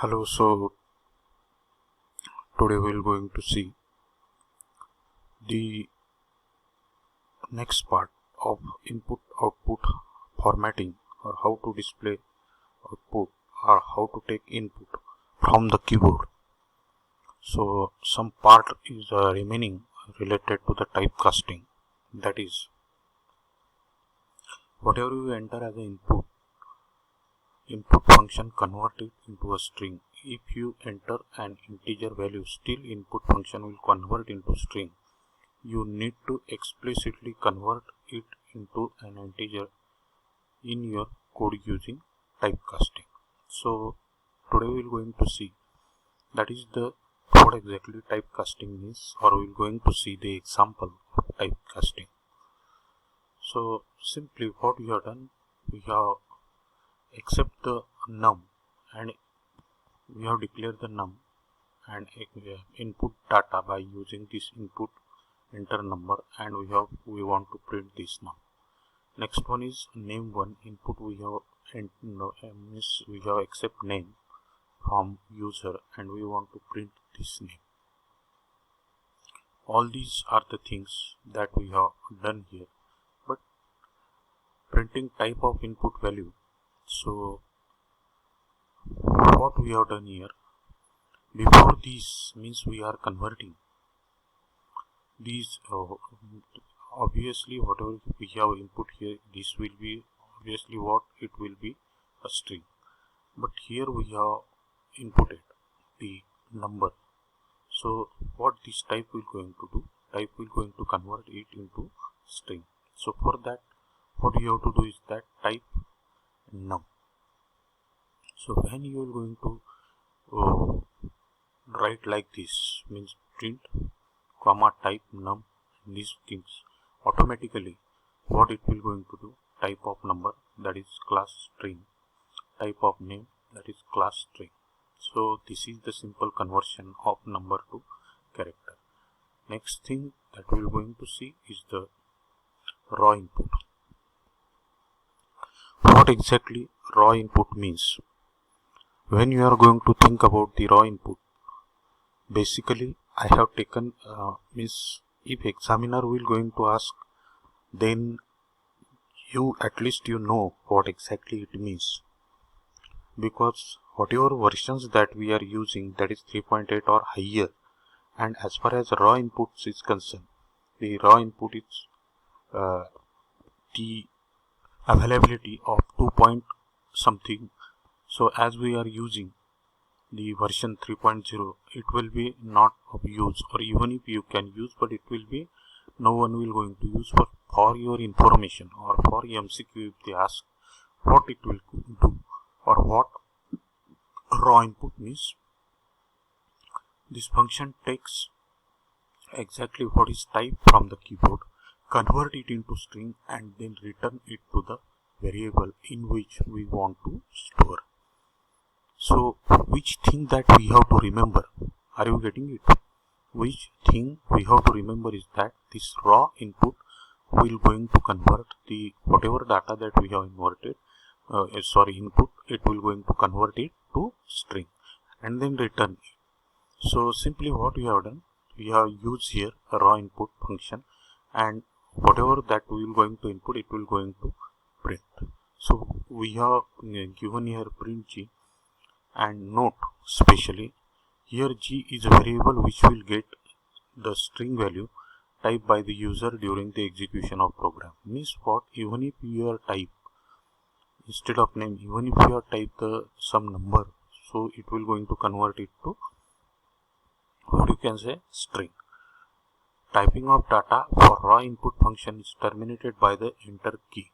Hello, so today we are going to see the next part of input output formatting, or how to display output or how to take input from the keyboard. So some part is remaining related to the typecasting, that is, whatever you enter as an input function convert it into a string. If you enter an integer value, still input function will convert into string. You need to explicitly convert it into an integer in your code using typecasting. So today we are going to see that is the what exactly typecasting means, or we are going to see the example of typecasting. So simply what we have done, we have accept the num and we have declared the num and input data by using this input enter number, and we want to print this num. Next one is name one input. We have accept name from user and we want to print this name. All these are the things that we have done here, but printing type of input value. So what we have done here, before this means we are converting these obviously whatever we have input here, this will be obviously what it will be a string, but here we have inputted the number. So what this type will going to do, type will going to convert it into string. So for that what you have to do is that type num. So when you are going to write like this, means print comma type num, these things, automatically what it will going to do, type of number, that is class string, type of name, that is class string. So this is the simple conversion of number to character. Next thing that we are going to see is the raw input. What exactly raw input means? When you are going to think about the raw input, basically I have taken means if examiner will going to ask, then you at least you know what exactly it means, because whatever versions that we are using, that is 3.8 or higher, and as far as raw inputs is concerned, the raw input is the availability of 2 point something. So as we are using the version 3.0, it will be not of use, or even if you can use, but it will be no one will going to use. For your information or for MCQ, if they ask what it will do or what raw input means, this function takes exactly what is type from the keyboard, convert it into string, and then return it to the variable in which we want to store. So which thing that we have to remember, are you getting it? Which thing we have to remember is that this raw input will going to convert the whatever data that we have input, it will going to convert it to string and then return it. So simply what we have done, we have used here a raw input function, and whatever that we will going to input, it will going to print. So we have given here print G, and note specially here G is a variable which will get the string value typed by the user during the execution of program. Means what, even if you are type instead of name, even if you are type the some number, so it will going to convert it to what you can say string. Typing of data for raw input function is terminated by the enter key.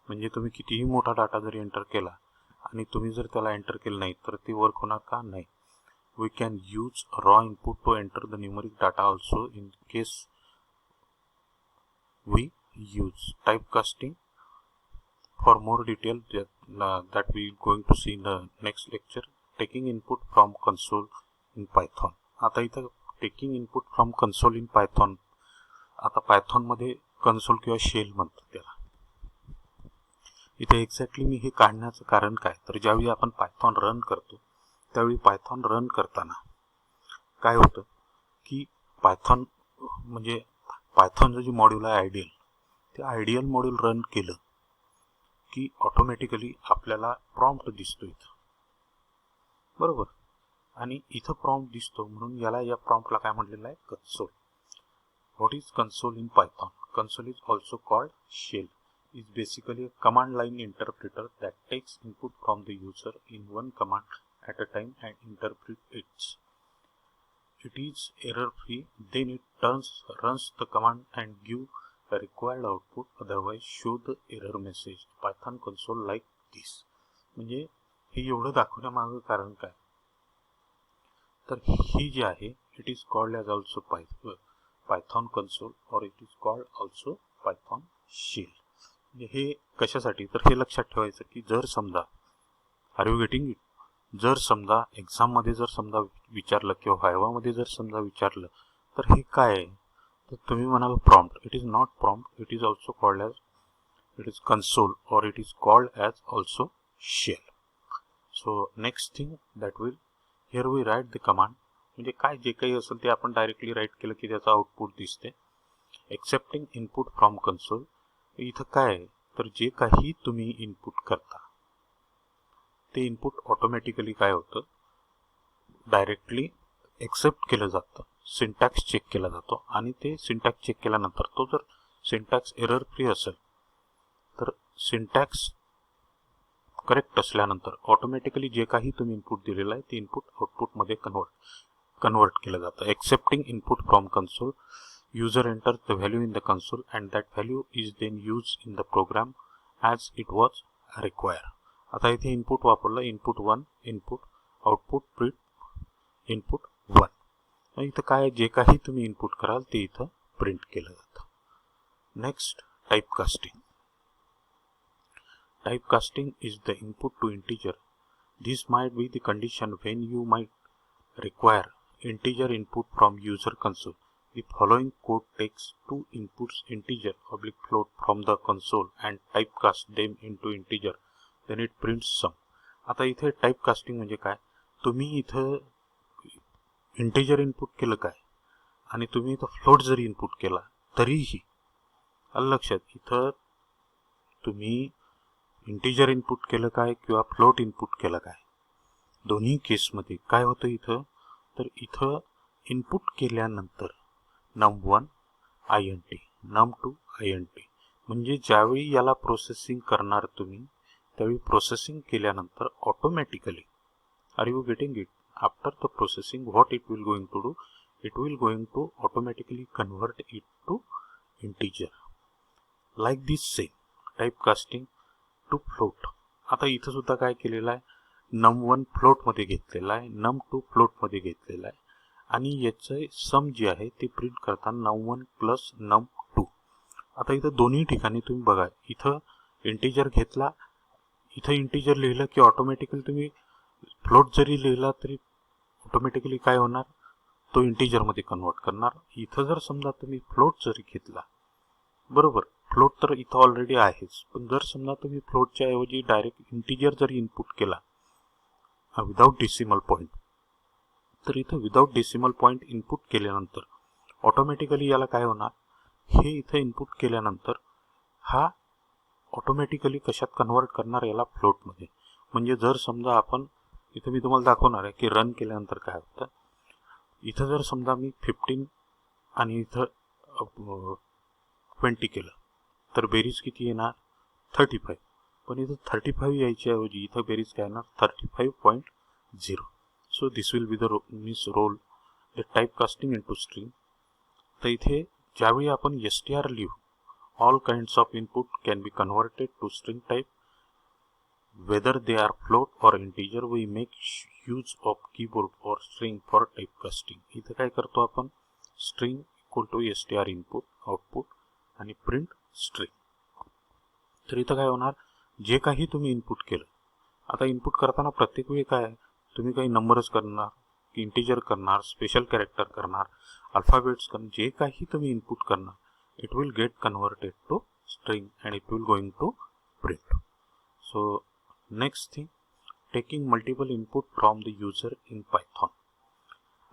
म्हणजे तुम्ही कितीही मोठा data जरी enter केला आणि तुम्ही जर त्याला एंटर केलं नाही तर ते वर्क होणार का नाही. We can use raw input to enter the numeric data also in case we use typecasting. For more detail that we are going to see in the next lecture, taking input from console in Python. आता इथं taking input from console in Python, आता Python मध्ये console किंवा shell म्हणतात त्याला. इथे exactly मी हे काढण्याचं कारण काय, तर ज्यावेळी आपण पायथॉन रन करतो त्यावेळी पायथॉन रन करताना काय होतं की पायथॉन म्हणजे पायथॉनचं जे मॉड्यूल आहे आयडियल, ते आयडियल मॉड्यूल रन केलं की ऑटोमॅटिकली आपल्याला प्रॉम्प्ट दिसतो इथं, बरोबर. आणि इथं प्रॉम्प्ट दिसतो म्हणून या प्रॉम्प्टला काय म्हटलेलं आहे, console. What is console in Python? Console is also called shell. Is basically a command line interpreter that takes input from the user in one command at a time and interprets it. It is error free, then it runs the command and give the required output, otherwise show the error message. Python console like this. म्हणजे हे एवढं दाखवण्यामागं कारण काय, तर ही जी आहे it is called as also python console और it is called also python shell. हे कशासाठी, तर हे लक्षात ठेवायचं की जर समजा आर यू गेटिंग इट, जर समजा एक्झाममध्ये जर समजा विचारलं किंवा व्हायवामध्ये जर समजा विचारलं तर हे काय आहे, तर तुम्ही म्हणाल prompt. It is not prompt, it is also called as it is console और it is called as also shell. So next thing that will here we write the command, म्हणजे काय जे काही असेल ते आपण डायरेक्टली राईट केलं की त्याचा आउटपुट दिसते. एक्सेप्टिंग इनपुट फ्रॉम कन्सोल, इथं काय आहे तर जे काही तुम्ही इनपुट करता ते इनपुट ऑटोमॅटिकली काय होतं, डायरेक्टली एक्सेप्ट केलं जातं, सिंटॅक्स चेक केला जातो. आणि ते सिंटॅक्स चेक केल्यानंतर तो जर सिंटॅक्स एरर फ्री असेल तर सिंटॅक्स करेक्ट असल्यानंतर ऑटोमॅटिकली जे काही तुम्ही इनपुट दिलेलं आहे ते इनपुट आउटपुटमध्ये कन्वर्ट केलं जातं. Accepting input from console, user enters the value in the console and that value is then used in the program as it was required. आता इथे इनपुट वापरलं, input 1, input output print input 1. इथं काय जे काही तुम्ही इनपुट कराल ते इथं प्रिंट केलं जातं. Next typecasting. Typecasting is the input to integer. This might be the condition when you might require integer input from user console. The following code takes two inputs, integer / float, from the console and typecast them into integer. Then it prints sum. आता इथे typecasting म्हणजे काय, तुम्ही इथं integer input केलं काय आणि तुम्ही इथं फ्लोट जरी इनपुट केला तरीही लक्षात, इथं तुम्ही इंटिजर इनपुट केलं काय किंवा फ्लोट इनपुट केलं काय, दोन्ही केसमध्ये काय होतं इथं, तर इथं इनपुट केल्यानंतर num1 int, num2 int, म्हणजे ज्यावेळी याला प्रोसेसिंग करणार तुम्ही त्यावेळी प्रोसेसिंग केल्यानंतर automatically, are you getting it, after the processing what it will going to do, it will going to automatically convert it to integer. Like this same typecasting to float. आता इथं सुद्धा काय केलेलं आहे, num1 फ्लोटमध्ये घेतलेला आहे, num2 फ्लोटमध्ये घेतलेला आहे आणि याचं सम जे आहे ते प्रिंट करताना num1 प्लस num2. आता इथं दोन्ही ठिकाणी तुम्ही बघा, इथं इंटिजर घेतला, इथं इंटिजर लिहिलं की ऑटोमॅटिकली तुम्ही फ्लोट जरी लिहिला तरी ऑटोमॅटिकली काय होणार, तो इंटिजरमध्ये कन्वर्ट करणार. इथं जर समजा तुम्ही फ्लोट जरी घेतला, बरोबर, फ्लोट तर इथं ऑलरेडी आहेच, पण जर समजा तुम्ही फ्लोटच्या ऐवजी डायरेक्ट इंटिजर जरी इनपुट केला विदाउट डेसिमल पॉईंट, तर इथं विदाउट डेसिमल पॉईंट इनपुट केल्यानंतर ऑटोमॅटिकली याला काय होणार, हे इथं इनपुट केल्यानंतर हा ऑटोमॅटिकली कशात कन्वर्ट करणार, याला फ्लोटमध्ये. म्हणजे जर समजा आपण इथं मी तुम्हाला दाखवणार आहे की रन केल्यानंतर काय होतं. इथं जर समजा मी 15 आणि इथं 20 केलं तर बेरीज किती येणार, 35. पण इथं 35 यायच्या ऐवजी इथं बेरीज काय येणार, 35.0. So this will be the role the typecasting into string. तर इथे ज्यावेळी आपण str लिहू, all kinds of input can be converted to string type, whether they are float or integer. We make use of keyboard or string for typecasting. इथे काय करतो आपण, string equal to str input output आणि print string. तर इथं काय होणार, जे काही तुम्ही इनपुट केलं, आता इनपुट करताना प्रत्येक वेळी काय तुम्ही काही नंबरच करणार की इंटिजर करणार, स्पेशल कॅरेक्टर करणार, अल्फाबेट्स करणार, जे काही तुम्ही इनपुट करणार, it will get converted to string and it will going to print. So next thing taking multiple input from the user in Python.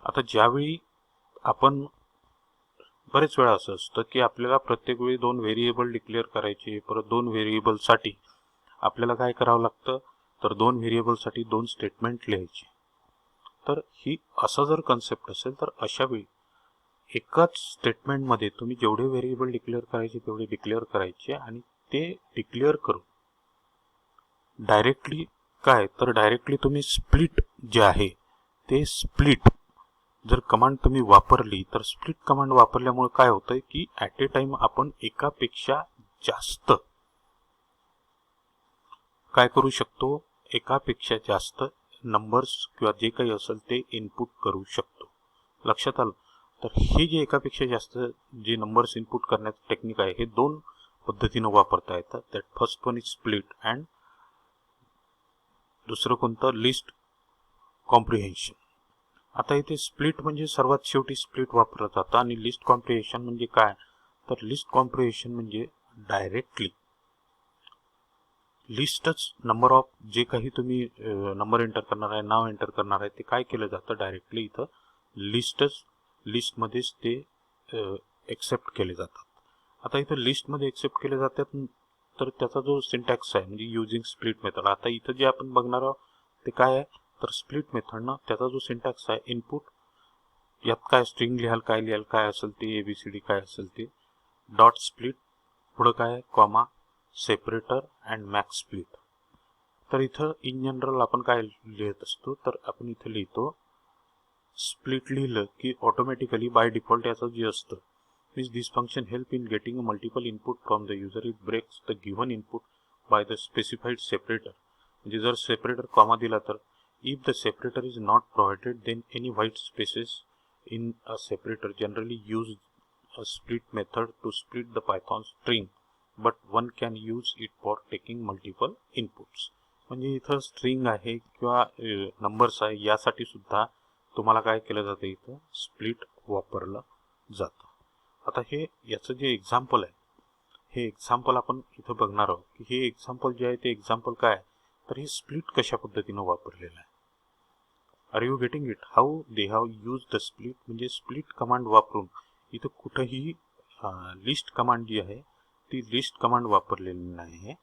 आता ज्यावेळी आपण बरेच वेळा असं असतं की आपल्याला प्रत्येक वेळी 2 व्हेरिएबल डिक्लेअर करायचे, परत 2 व्हेरिएबलसाठी आपल्याला काय करावं लागतं, तर 2 व्हेरिएबलसाठी 2 स्टेटमेंट लिहायची. तर ही असा जर कन्सेप्ट असेल तर अशा वेळी एकाच स्टेटमेंटमध्ये तुम्ही जेवढे व्हेरिएबल डिक्लेअर करायचे तेवढे डिक्लेअर करायचे आणि ते डिक्लेअर करून डायरेक्टली काय, तर डायरेक्टली तुम्ही स्प्लिट जे आहे ते स्प्लिट जर कमांड तुम्ही वापरली, तर स्प्लिट कमांड वापरल्यामुळे काय होतंय की ॲट ए टाइम आपण एकापेक्षा जास्त काय करू शकतो, एकापेक्षा जास्त नंबर्स किंवा जे काही असेल ते इनपुट करू शकतो. लक्षात आलं. तर हे जे एकापेक्षा जास्त जे नंबर्स इनपुट करण्याचं टेक्निक आहे हे 2 पद्धतीनं वापरता येतं. That first one is split and दुसरं कोणतं, लिस्ट कॉम्प्रिहेन्शन. आता इथे स्प्लिट म्हणजे सर्वात शेवटी स्प्लिट वापरलं जातं आणि लिस्ट कॉम्प्रिहेन्शन म्हणजे काय, तर लिस्ट कॉम्प्रिहेन्शन म्हणजे डायरेक्टली लिस्टच नंबर ऑफ जे काही तुम्ही नंबर एंटर करणार आहे, नाव एंटर करणार आहे, ते काय केलं जातं, डायरेक्टली इथं लिस्टमध्येच ते एक्सेप्ट केले जातात. आता इथं लिस्टमध्ये एक्सेप्ट केले जातात तर त्याचा जो सिंटॅक्स आहे म्हणजे युजिंग स्प्लिट मेथड. आता इथं जे आपण बघणार आहोत ते काय आहे, तर स्प्लिट मेथडनं त्याचा जो सिंटॅक्स आहे इनपुट, यात काय स्ट्रिंग लिहाल, काय लिहाल, काय असेल ते ABCD काय असेल ते, डॉट स्प्लिट, पुढं काय comma, separator and max split. तर इथं इन जनरल आपण काय लिहित असतो, तर आपण इथं लिहितो स्प्लिट लिहिलं की ऑटोमॅटिकली बाय डिफॉल्ट याचं जे असतं means this function help in getting multiple input from the user, it breaks the given input by the specified separator. म्हणजे जर सेपरेटर कॉमा दिला तर if the separator is not provided then any white spaces in a separator generally use a split method to split the Python string but one can use it for taking multiple inputs. म्हणजे इथं string आहे किंवा numbers आहे यासाठी सुद्धा तुम्हाला काय केलं जातं, इथं स्प्लिट वापरलं जातं. आता हे याचं जे एक्झाम्पल आहे हे एक्झाम्पल आपण इथं बघणार आहोत की हे एक्झाम्पल जे आहे ते एक्झाम्पल काय, तर हे स्प्लिट कशा पद्धतीनं वापरलेलं आहे. Are you getting it, how they have use the split. म्हणजे स्प्लिट कमांड वापरून इथं कुठंही लिस्ट कमांड जी आहे ती लिस्ट कमांड वापरलेली नाही.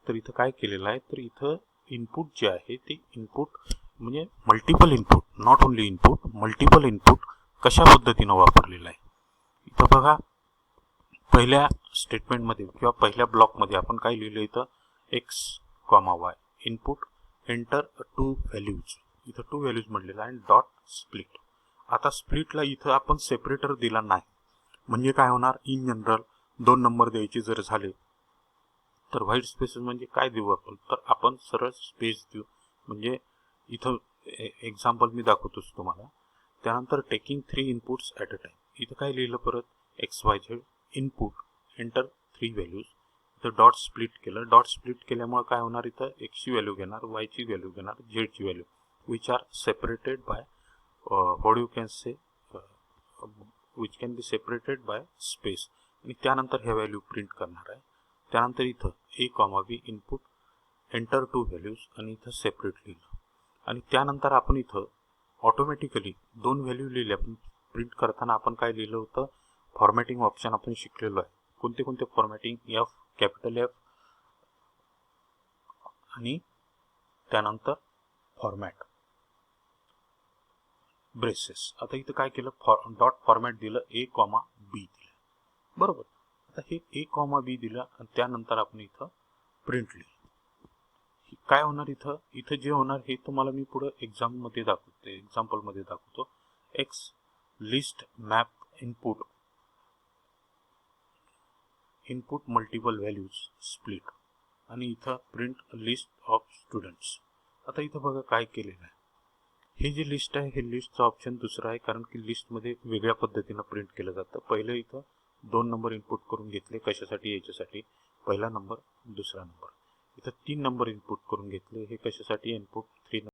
तर इथं काय केलेलं आहे, तर इथं इनपुट जे आहे ते इनपुट म्हणजे multiple input, not only input, multiple input कशा पद्धतीनं वापरलेलं आहे. इथं बघा पहिल्या स्टेटमेंटमध्ये किंवा पहिल्या ब्लॉकमध्ये आपण काय लिहिलं, इथं x comma y input enter 2 values, इथं 2 व्हॅल्यूज म्हणलेलं आहे डॉट स्प्लिट. आता स्प्लिटला इथं आपण सेपरेटर दिला नाही म्हणजे काय होणार, इन जनरल 2 नंबर द्यायचे जर झाले तर व्हाईट स्पेसेस म्हणजे काय देऊ आपण, तर आपण सरळ स्पेस देऊ. म्हणजे इथं एक्झाम्पल मी दाखवतोच तुम्हाला. त्यानंतर taking 3 inputs at a time, इथं काय लिहिलं परत XYZ इनपुट एंटर 3 व्हॅल्यूज, इथं डॉट स्प्लिट केलं. डॉट स्प्लिट केल्यामुळे काय होणार, इथं एक्सची व्हॅल्यू घेणार, वायची व्हॅल्यू घेणार, झेडची value which are separated by what you can say which can be separated by space. आणि त्यानंतर ह्या व्हॅल्यू प्रिंट करणार आहे. त्यानंतर इथं A comma B input enter 2 values आणि इथं सेपरेट लिहिलं. आणि त्यानंतर आपण इथं ऑटोमॅटिकली 2 व्हॅल्यू लिहिल्या. पण प्रिंट करताना आपण काय लिहिलं होतं, फॉर्मॅटिंग ऑप्शन आपण शिकलेलो आहे. कोणते कोणते फॉर्मॅटिंग, F कॅपिटल F आणि त्यानंतर फॉर्मॅट ब्रेसेस. आता इथं काय केलं, डॉट फॉर्मॅट दिलं, A कॉमा B दिलं, बरोबर. आता हे A कॉमा B दिलं आणि त्यानंतर आपण इथं प्रिंट लिहिलं. काय होणार, इथं जे होणार हे तुम्हाला मी पुढे एक्झाम्पलमध्ये दाखवतो. X list map input multiple values split आणि इथं प्रिंट लिस्ट ऑफ स्टुडंट्स. आता इथं बघा काय केलेलं आहे, हे जे लिस्ट आहे हे लिस्टचा ऑप्शन दुसरा आहे कारण की लिस्टमध्ये वेगळ्या पद्धतीनं प्रिंट केलं जातं. पहिलं इथं 2 नंबर इनपुट करून घेतले, कशासाठी, याच्यासाठी पहिला नंबर दुसरा नंबर. इथं 3 नंबर इनपुट करून घेतले, हे कशासाठी, इनपुट 3